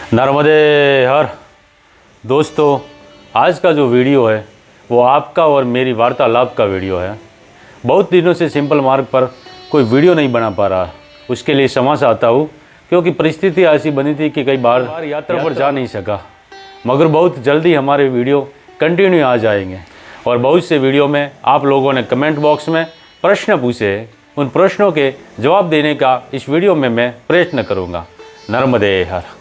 नर्मदे हर। दोस्तों, आज का जो वीडियो है वो आपका और मेरी वार्तालाप का वीडियो है। बहुत दिनों से सिंपल मार्ग पर कोई वीडियो नहीं बना पा रहा, उसके लिए क्षमा चाहता हूँ, क्योंकि परिस्थिति ऐसी बनी थी कि कई बार यात्रा पर जा नहीं सका। मगर बहुत जल्दी हमारे वीडियो कंटिन्यू आ जाएंगे और बहुत से वीडियो में आप लोगों ने कमेंट बॉक्स में प्रश्न पूछे हैं, उन प्रश्नों के जवाब देने का इस वीडियो में मैं प्रयत्न करूँगा। नर्मदे हर।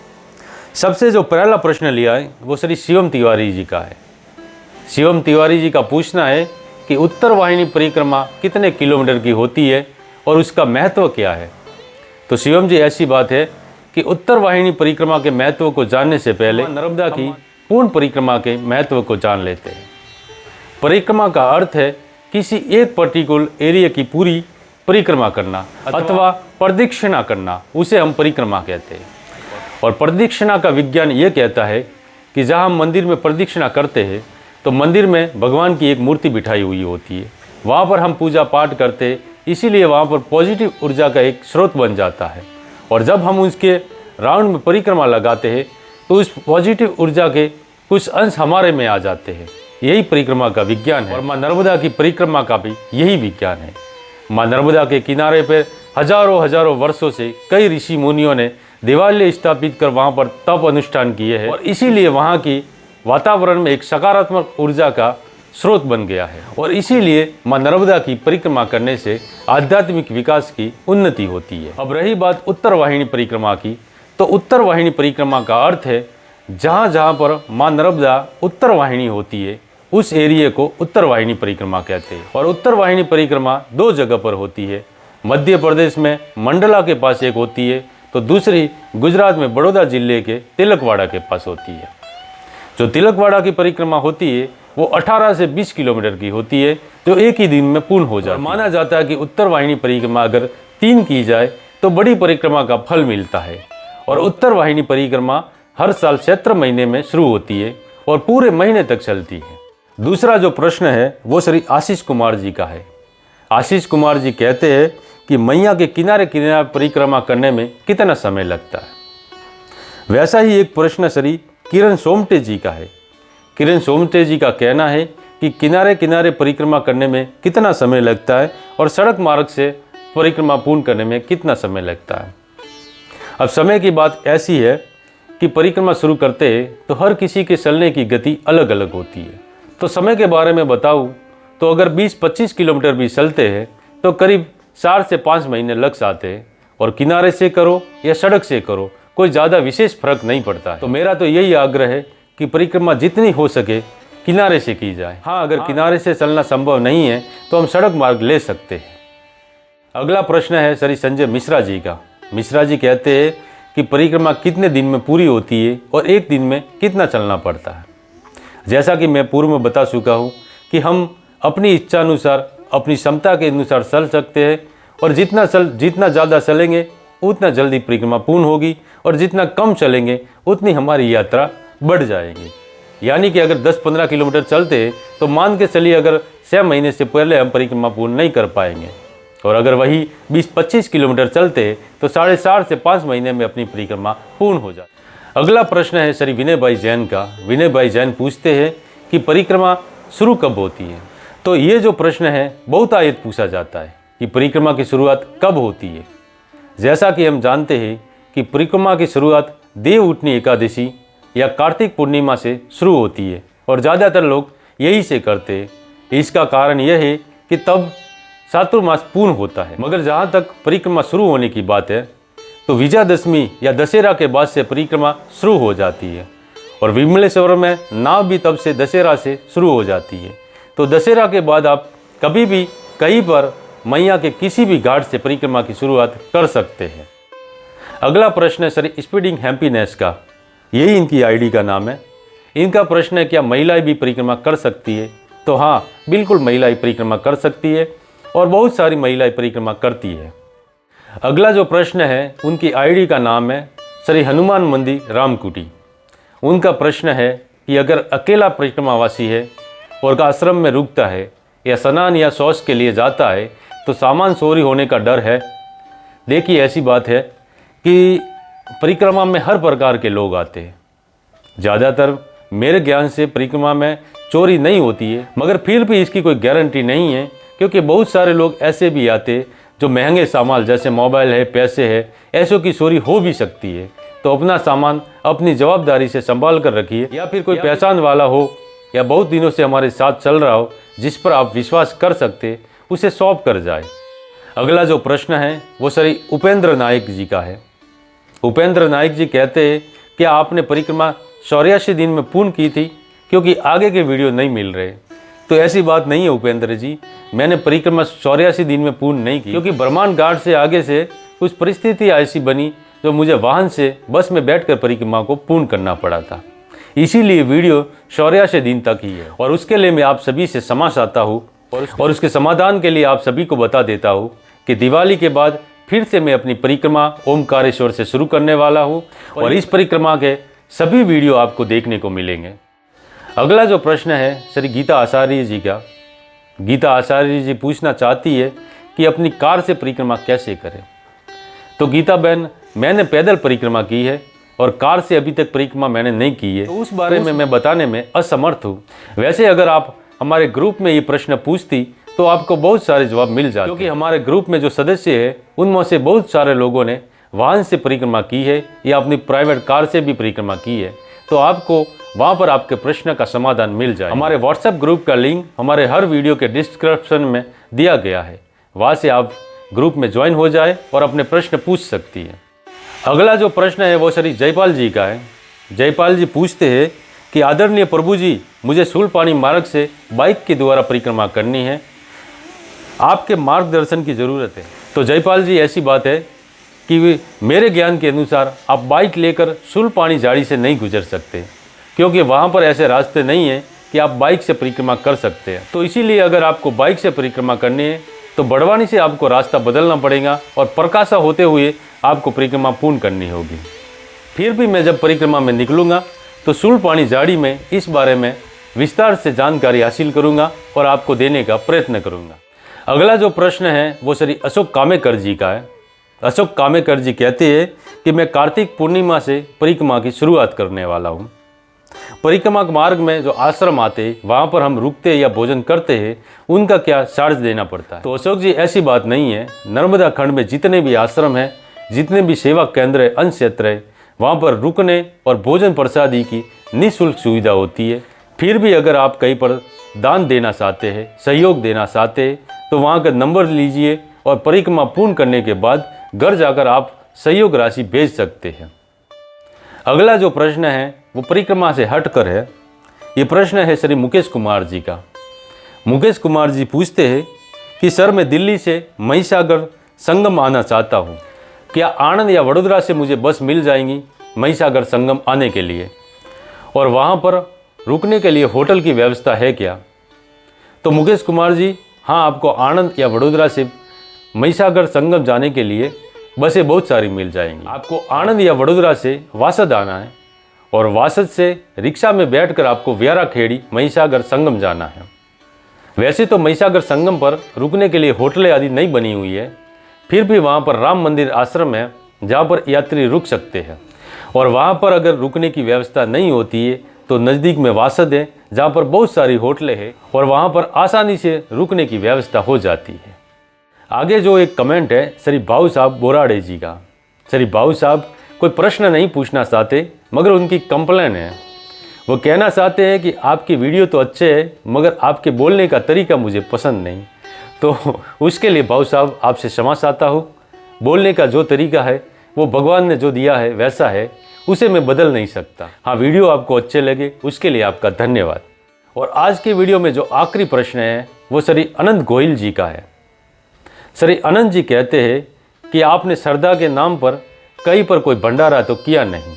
सबसे जो पहला प्रश्न लिया है वो श्री शिवम तिवारी जी का है। शिवम तिवारी जी का पूछना है कि उत्तर वाहिनी परिक्रमा कितने किलोमीटर की होती है और उसका महत्व क्या है। तो शिवम जी, ऐसी बात है कि उत्तर वाहिनी परिक्रमा के महत्व को जानने से पहले नर्मदा की पूर्ण परिक्रमा के महत्व को जान लेते हैं। परिक्रमा का अर्थ है किसी एक पर्टिकुलर एरिया की पूरी परिक्रमा करना अथवा प्रदक्षिणा करना, उसे हम परिक्रमा कहते हैं। और प्रदक्षिणा का विज्ञान ये कहता है कि जहाँ हम मंदिर में प्रदक्षिणा करते हैं तो मंदिर में भगवान की एक मूर्ति बिठाई हुई होती है, वहाँ पर हम पूजा पाठ करते हैं, इसीलिए वहाँ पर पॉजिटिव ऊर्जा का एक स्रोत बन जाता है। और जब हम उसके राउंड में परिक्रमा लगाते हैं तो उस पॉजिटिव ऊर्जा के कुछ अंश हमारे में आ जाते हैं। यही परिक्रमा का विज्ञान है और माँ नर्मदा की परिक्रमा का भी यही विज्ञान है। माँ नर्मदा के किनारे पर हजारों वर्षों से कई ऋषि मुनियों ने देवालय स्थापित कर वहाँ पर तप अनुष्ठान किए हैं और इसीलिए वहाँ की वातावरण में एक सकारात्मक ऊर्जा का स्रोत बन गया है। और इसीलिए माँ नर्मदा की परिक्रमा करने से आध्यात्मिक विकास की उन्नति होती है। अब रही बात उत्तर वाहिनी परिक्रमा की, तो उत्तर वाहिनी परिक्रमा का अर्थ है जहाँ जहाँ पर माँ नर्मदा उत्तर वाहिनी होती है उस एरिया को उत्तर वाहिनी परिक्रमा कहते हैं। और उत्तर वाहिनी परिक्रमा दो जगह पर होती है। मध्य प्रदेश में मंडला के पास एक होती है, तो दूसरी गुजरात में बड़ौदा जिले के तिलकवाड़ा के पास होती है। जो तिलकवाड़ा की परिक्रमा होती है वो 18 से 20 किलोमीटर की होती है, जो एक ही दिन में पूर्ण हो जाती है। माना जाता है कि उत्तर वाहिनी परिक्रमा अगर 3 की जाए तो बड़ी परिक्रमा का फल मिलता है। और उत्तर वाहिनी परिक्रमा हर साल चैत्र महीने में शुरू होती है और पूरे महीने तक चलती है। दूसरा जो प्रश्न है वो श्री आशीष कुमार जी का है। आशीष कुमार जी कहते हैं कि मैया के किनारे किनारे परिक्रमा करने में कितना समय लगता है। वैसा ही एक प्रश्न श्री किरण सोमटे जी का है। किरण सोमटे जी का कहना है कि किनारे किनारे परिक्रमा करने में कितना समय लगता है और सड़क मार्ग से परिक्रमा पूर्ण करने में कितना समय लगता है। अब समय की बात ऐसी है कि परिक्रमा शुरू करते हैं तो हर किसी के चलने की गति अलग अलग होती है। तो समय के बारे में बताऊँ तो अगर 20-25 किलोमीटर भी चलते हैं तो करीब 4 से 5 महीने लग जाते हैं। और किनारे से करो या सड़क से करो, कोई ज़्यादा विशेष फर्क नहीं पड़ता है। तो मेरा तो यही आग्रह है कि परिक्रमा जितनी हो सके किनारे से की जाए। हाँ, अगर किनारे से चलना संभव नहीं है तो हम सड़क मार्ग ले सकते हैं। अगला प्रश्न है श्री संजय मिश्रा जी का। मिश्रा जी कहते हैं कि परिक्रमा कितने दिन में पूरी होती है और एक दिन में कितना चलना पड़ता है। जैसा कि मैं पूर्व में बता चुका हूँ कि हम अपनी इच्छा अनुसार, अपनी क्षमता के अनुसार चल सकते हैं और जितना ज़्यादा चलेंगे उतना जल्दी परिक्रमा पूर्ण होगी और जितना कम चलेंगे उतनी हमारी यात्रा बढ़ जाएगी। यानी कि अगर 10-15 किलोमीटर चलते हैं तो मान के चलिए अगर 6 महीने से पहले हम परिक्रमा पूर्ण नहीं कर पाएंगे, और अगर वही 20-25 किलोमीटर चलते हैं तो 4.5 से 5 महीने में अपनी परिक्रमा पूर्ण हो जाए। अगला प्रश्न है श्री विनय भाई जैन का। विनय भाई जैन पूछते हैं कि परिक्रमा शुरू कब होती है। तो ये जो प्रश्न है बहुत आयत पूछा जाता है कि परिक्रमा की शुरुआत कब होती है। जैसा कि हम जानते हैं कि परिक्रमा की शुरुआत देव उठनी एकादशी या कार्तिक पूर्णिमा से शुरू होती है और ज़्यादातर लोग यही से करते हैं। इसका कारण यह है कि तब चातुर्मास पूर्ण होता है। मगर जहाँ तक परिक्रमा शुरू होने की बात है तो विजयादशमी या दशहरा के बाद से परिक्रमा शुरू हो जाती है। और विमलेश्वर में नाव भी तब से दशहरा से शुरू हो जाती है। तो दशहरा के बाद आप कभी भी कहीं पर मैया के किसी भी घाट से परिक्रमा की शुरुआत कर सकते हैं। अगला प्रश्न है श्री स्पीडिंग हैप्पीनेस का। यही इनकी आईडी का नाम है। इनका प्रश्न है क्या महिलाएं भी परिक्रमा कर सकती है। तो हाँ, बिल्कुल महिलाएं परिक्रमा कर सकती है और बहुत सारी महिलाएं परिक्रमा करती है। अगला जो प्रश्न है उनकी आईडी का नाम है श्री हनुमान मंदिर रामकुटी। उनका प्रश्न है कि अगर अकेला परिक्रमावासी है और आश्रम में रुकता है या स्नान या शौच के लिए जाता है तो सामान चोरी होने का डर है। देखिए, ऐसी बात है कि परिक्रमा में हर प्रकार के लोग आते हैं। ज़्यादातर मेरे ज्ञान से परिक्रमा में चोरी नहीं होती है, मगर फिर भी इसकी कोई गारंटी नहीं है, क्योंकि बहुत सारे लोग ऐसे भी आते जो महंगे सामान जैसे मोबाइल है, पैसे है, ऐसों की चोरी हो भी सकती है। तो अपना सामान अपनी जवाबदारी से संभाल कर रखिए, या फिर कोई पहचान वाला हो या बहुत दिनों से हमारे साथ चल रहा हो जिस पर आप विश्वास कर सकते, उसे सौंप कर जाए। अगला जो प्रश्न है वो श्री उपेंद्र नायक जी का है। उपेंद्र नायक जी कहते हैं कि आपने परिक्रमा 84 दिन में पूर्ण की थी, क्योंकि आगे के वीडियो नहीं मिल रहे। तो ऐसी बात नहीं है उपेंद्र जी, मैंने परिक्रमा 84 दिन में पूर्ण नहीं की, क्योंकि ब्रह्मांड घाट से आगे से कुछ परिस्थिति ऐसी बनी जो मुझे वाहन से बस में बैठकर परिक्रमा को पूर्ण करना पड़ा था। इसीलिए वीडियो 84 दिन तक ही है, और उसके लिए मैं आप सभी से क्षमा चाहता हूँ, और उसके समाधान के लिए आप सभी को बता देता हूँ कि दिवाली के बाद फिर से मैं अपनी परिक्रमा ओमकारेश्वर से शुरू करने वाला हूँ, और इस परिक्रमा के सभी वीडियो आपको देखने को मिलेंगे। अगला जो प्रश्न है श्री गीता आचार्य जी का। गीता आचार्य जी पूछना चाहती है कि अपनी कार से परिक्रमा कैसे करें। तो गीता बहन, मैंने पैदल परिक्रमा की है और कार से अभी तक परिक्रमा मैंने नहीं की है, तो उस बारे में मैं बताने में असमर्थ हूँ। वैसे अगर आप हमारे ग्रुप में ये प्रश्न पूछती तो आपको बहुत सारे जवाब मिल जाते, क्योंकि हमारे ग्रुप में जो सदस्य है उनमें से बहुत सारे लोगों ने वाहन से परिक्रमा की है या अपनी प्राइवेट कार से भी परिक्रमा की है। तो आपको वहाँ पर आपके प्रश्न का समाधान मिल जाए। हमारे व्हाट्सएप ग्रुप का लिंक हमारे हर वीडियो के डिस्क्रिप्शन में दिया गया है, वहाँ से आप ग्रुप में ज्वाइन हो जाए और अपने प्रश्न पूछ सकती है। अगला जो प्रश्न है वो श्री जयपाल जी का है। जयपाल जी पूछते हैं कि आदरणीय प्रभु जी, मुझे शूलपाणी मार्ग से बाइक के द्वारा परिक्रमा करनी है, आपके मार्गदर्शन की ज़रूरत है। तो जयपाल जी, ऐसी बात है कि मेरे ज्ञान के अनुसार आप बाइक लेकर शूलपाणी झाड़ी से नहीं गुजर सकते, क्योंकि वहाँ पर ऐसे रास्ते नहीं हैं कि आप बाइक से परिक्रमा कर सकते हैं। तो इसीलिए अगर आपको बाइक से परिक्रमा करनी है तो बड़वानी से आपको रास्ता बदलना पड़ेगा और प्रकाशा होते हुए आपको परिक्रमा पूर्ण करनी होगी। फिर भी मैं जब परिक्रमा में निकलूँगा तो शूलपाणी झाड़ी में इस बारे में विस्तार से जानकारी हासिल करूँगा और आपको देने का प्रयत्न करूँगा। अगला जो प्रश्न है वो श्री अशोक कामेकर जी का है। अशोक कामेकर जी कहते हैं कि मैं कार्तिक पूर्णिमा से परिक्रमा की शुरुआत करने वाला हूँ। परिक्रमा मार्ग में जो आश्रम आते हैं वहाँ पर हम रुकते या भोजन करते हैं, उनका क्या चार्ज देना पड़ता है? तो अशोक जी, ऐसी बात नहीं है। नर्मदा खंड में जितने भी आश्रम हैं, जितने भी सेवा केंद्र है, अन्न क्षेत्र है, वहाँ पर रुकने और भोजन प्रसादी की निःशुल्क सुविधा होती है। फिर भी अगर आप कहीं पर दान देना चाहते हैं, सहयोग देना चाहते हैं, तो वहाँ का नंबर लीजिए और परिक्रमा पूर्ण करने के बाद घर जाकर आप सहयोग राशि भेज सकते हैं। अगला जो प्रश्न है वो परिक्रमा से हटकर है। ये प्रश्न है श्री मुकेश कुमार जी का। मुकेश कुमार जी पूछते हैं कि सर, मैं दिल्ली से महिसागर संगम आना चाहता हूँ, क्या आणंद या वडोदरा से मुझे बस मिल जाएंगी महिसागर संगम आने के लिए, और वहाँ पर रुकने के लिए होटल की व्यवस्था है क्या? तो मुकेश कुमार जी, हाँ, आपको आणंद या वडोदरा से महिसागर संगम जाने के लिए बसें बहुत सारी मिल जाएंगी। आपको आणंद या वडोदरा से वासद आना है और वासद से रिक्शा में बैठकर आपको व्यारा खेड़ी महिसागर संगम जाना है। वैसे तो महिसागर संगम पर रुकने के लिए होटलें आदि नहीं बनी हुई है, फिर भी वहाँ पर राम मंदिर आश्रम है जहाँ पर यात्री रुक सकते हैं, और वहाँ पर अगर रुकने की व्यवस्था नहीं होती है तो नज़दीक में वासद है जहाँ पर बहुत सारी होटलें हैं और वहाँ पर आसानी से रुकने की व्यवस्था हो जाती है। आगे जो एक कमेंट है श्री भाऊ साहब बोराड़े जी का। श्री भाऊ साहब कोई प्रश्न नहीं पूछना चाहते, मगर उनकी कंप्लेन है। वो कहना चाहते हैं कि आपकी वीडियो तो अच्छे है, मगर आपके बोलने का तरीका मुझे पसंद नहीं। तो उसके लिए भाऊ साहब आपसे क्षमा चाहता हूँ। बोलने का जो तरीका है वो भगवान ने जो दिया है वैसा है, उसे मैं बदल नहीं सकता। हाँ, वीडियो आपको अच्छे लगे उसके लिए आपका धन्यवाद। और आज के वीडियो में जो आखिरी प्रश्न है वो श्री अनंत गोयल जी का है। श्री अनंत जी कहते हैं कि आपने श्रद्धा के नाम पर कहीं पर कोई भंडारा तो किया नहीं।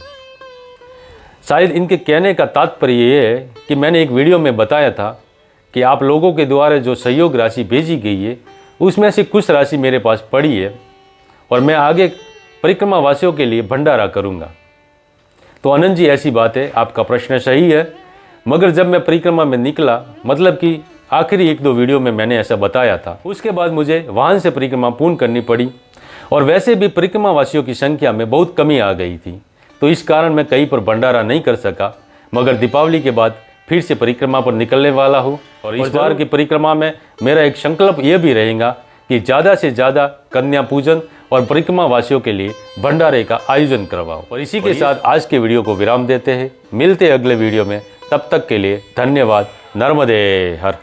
शायद इनके कहने का तात्पर्य ये है कि मैंने एक वीडियो में बताया था कि आप लोगों के द्वारा जो सहयोग राशि भेजी गई है उसमें से कुछ राशि मेरे पास पड़ी है और मैं आगे परिक्रमा वासियों के लिए भंडारा करूँगा। तो अनंत जी, ऐसी बात है, आपका प्रश्न सही है, मगर जब मैं परिक्रमा में निकला, मतलब कि आखिरी 1-2 वीडियो में मैंने ऐसा बताया था, उसके बाद मुझे वाहन से परिक्रमा पूर्ण करनी पड़ी और वैसे भी परिक्रमा वासियों की संख्या में बहुत कमी आ गई थी, तो इस कारण मैं कहीं पर भंडारा नहीं कर सका। मगर दीपावली के बाद फिर से परिक्रमा पर निकलने वाला हूँ और इस बार की परिक्रमा में मेरा एक संकल्प ये भी रहेगा कि ज़्यादा से ज़्यादा कन्या पूजन और परिक्रमा वासियों के लिए भंडारे का आयोजन करवाओ। और इसी के साथ आज के वीडियो को विराम देते हैं। मिलते हैं अगले वीडियो में, तब तक के लिए धन्यवाद। नर्मदे हर।